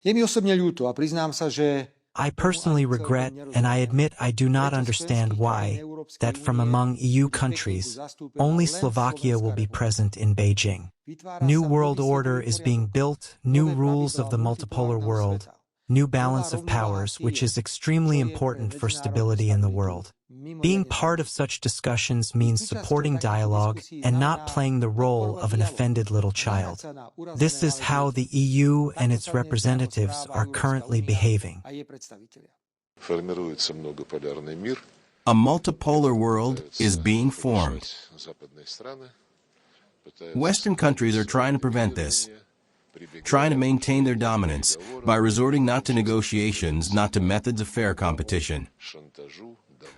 Je mi osobne ľúto a priznám sa, že I personally regret, and I admit I do not understand why, that from among EU countries, only Slovakia will be present in Beijing. New world order is being built, new rules of the multipolar world, new balance of powers, which is extremely important for stability in the world. Being part of such discussions means supporting dialogue and not playing the role of an offended little child. This is how the EU and its representatives are currently behaving. A multipolar world is being formed. Western countries are trying to prevent this, trying to maintain their dominance by resorting not to negotiations, not to methods of fair competition,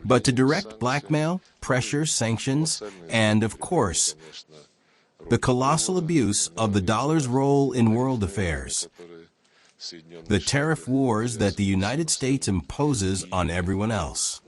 but to direct blackmail, pressure, sanctions, and, of course, the colossal abuse of the dollar's role in world affairs, the tariff wars that the United States imposes on everyone else.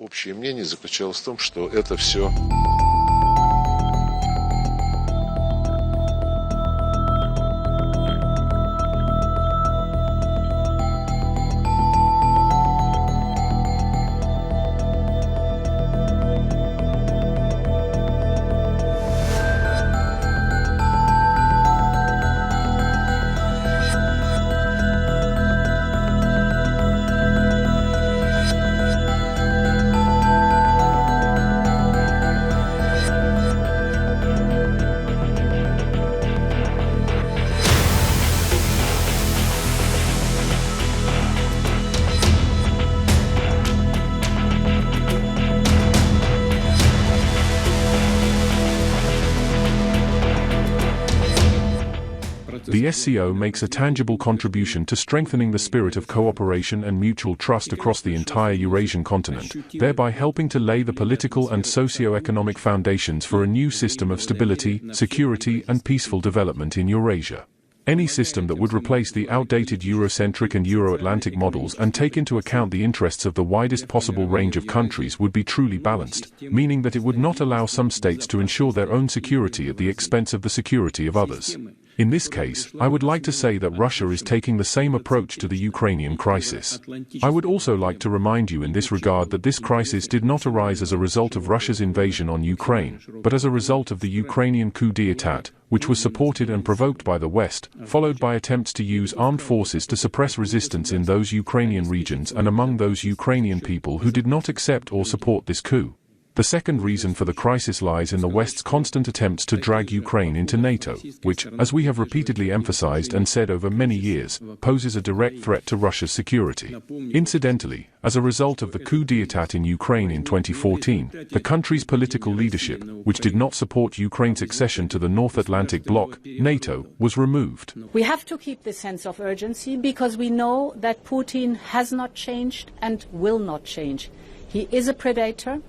The SCO makes a tangible contribution to strengthening the spirit of cooperation and mutual trust across the entire Eurasian continent, thereby helping to lay the political and socio-economic foundations for a new system of stability, security, and peaceful development in Eurasia. Any system that would replace the outdated Eurocentric and Euro-Atlantic models and take into account the interests of the widest possible range of countries would be truly balanced, meaning that it would not allow some states to ensure their own security at the expense of the security of others. In this case, I would like to say that Russia is taking the same approach to the Ukrainian crisis. I would also like to remind you in this regard that this crisis did not arise as a result of Russia's invasion on Ukraine, but as a result of the Ukrainian coup d'état, which was supported and provoked by the West, followed by attempts to use armed forces to suppress resistance in those Ukrainian regions and among those Ukrainian people who did not accept or support this coup. The second reason for the crisis lies in the West's constant attempts to drag Ukraine into NATO, which, as we have repeatedly emphasized and said over many years, poses a direct threat to Russia's security. Incidentally, as a result of the coup d'état in Ukraine in 2014, the country's political leadership, which did not support Ukraine's accession to the North Atlantic Bloc, NATO, was removed. We have to keep this sense of urgency because we know that Putin has not changed and will not change. He is a predator.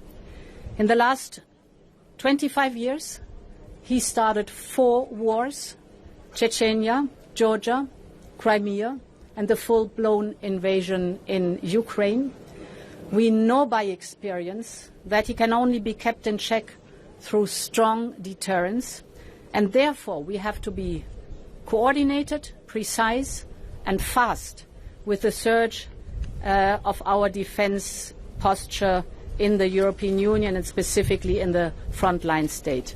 In the last 25 years, he started 4 wars: Chechnya, Georgia, Crimea, and the full-blown invasion in Ukraine. We know by experience that he can only be kept in check through strong deterrence, and therefore we have to be coordinated, precise, and fast with the surge of our defense posture in the European Union and specifically in the frontline state.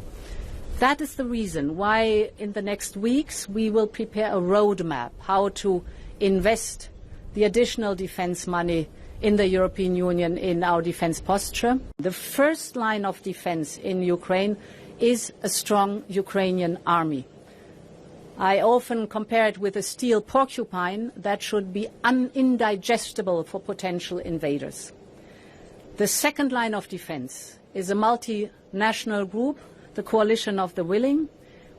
That is the reason why in the next weeks we will prepare a roadmap how to invest the additional defense money in the European Union in our defense posture. The first line of defense in Ukraine is a strong Ukrainian army. I often compare it with a steel porcupine that should be indigestible for potential invaders. The second line of defense is a multinational group, the Coalition of the Willing,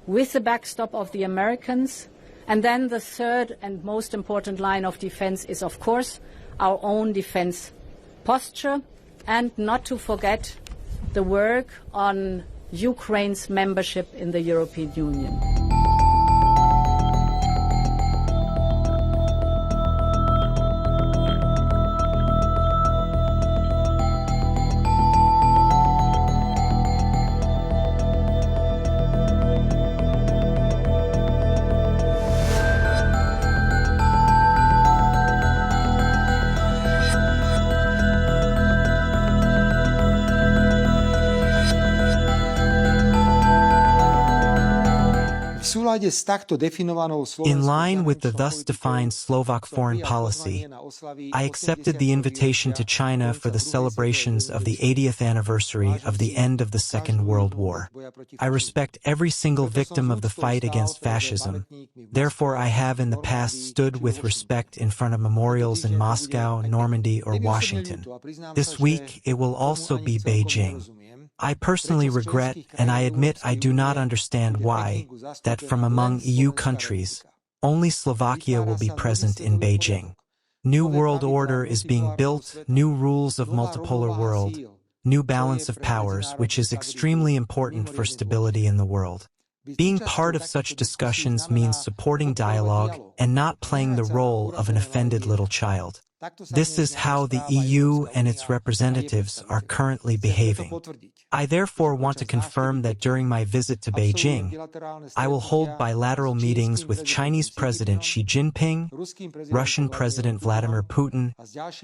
with the backstop of the Americans. And then the third and most important line of defense is, of course, our own defense posture, and not to forget the work on Ukraine's membership in the European Union. In line with the thus defined Slovak foreign policy, I accepted the invitation to China for the celebrations of the 80th anniversary of the end of the Second World War. I respect every single victim of the fight against fascism. Therefore, I have in the past stood with respect in front of memorials in Moscow, Normandy, or Washington. This week, it will also be Beijing. I personally regret, and I admit I do not understand why, that from among EU countries, only Slovakia will be present in Beijing. New world order is being built, new rules of multipolar world, new balance of powers, which is extremely important for stability in the world. Being part of such discussions means supporting dialogue and not playing the role of an offended little child. This is how the EU and its representatives are currently behaving. I therefore want to confirm that during my visit to Beijing, I will hold bilateral meetings with Chinese President Xi Jinping, Russian President Vladimir Putin,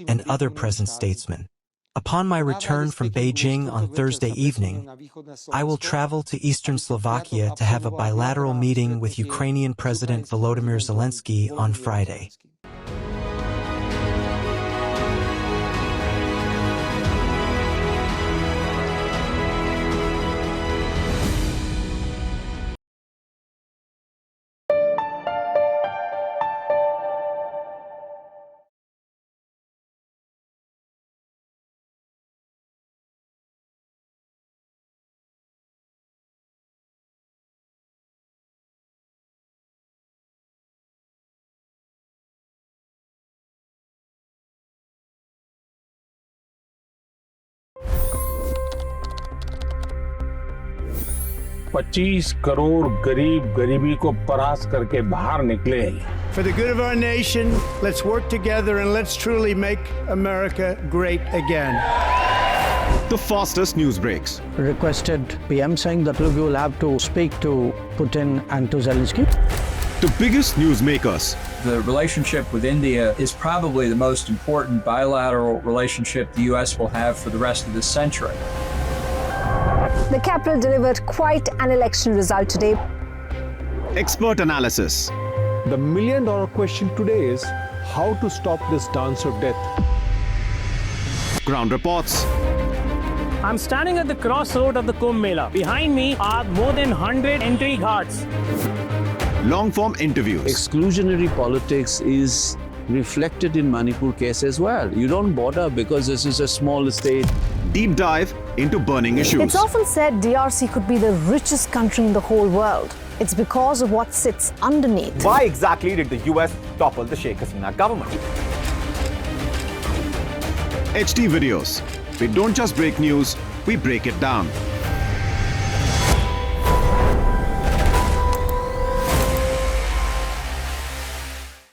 and other present statesmen. Upon my return from Beijing on Thursday evening, I will travel to eastern Slovakia to have a bilateral meeting with Ukrainian President Volodymyr Zelensky on Friday. $25 crore गरीब गरीबी को परास्त करके बाहर निकले। For the good of our nation, let's work together and let's truly make America great again. The fastest news breaks. Requested PM saying that we will have to speak to Putin and to Zelensky. The biggest news makers. The relationship with India is probably the most important bilateral relationship the U.S. will have for the rest of this century. The capital delivered quite an election result today. Expert analysis. The million-dollar question today is how to stop this dance of death. Ground reports. I'm standing at the crossroad of the Kumbh Mela. Behind me are more than 100 entry ghats. Long-form interviews. Exclusionary politics is reflected in Manipur case as well. You don't bother because this is a small state. Deep dive into burning issues. It's often said DRC could be the richest country in the whole world. It's because of what sits underneath. Why exactly did the US topple the Sheikh Hasina government? HT videos. We don't just break news, we break it down.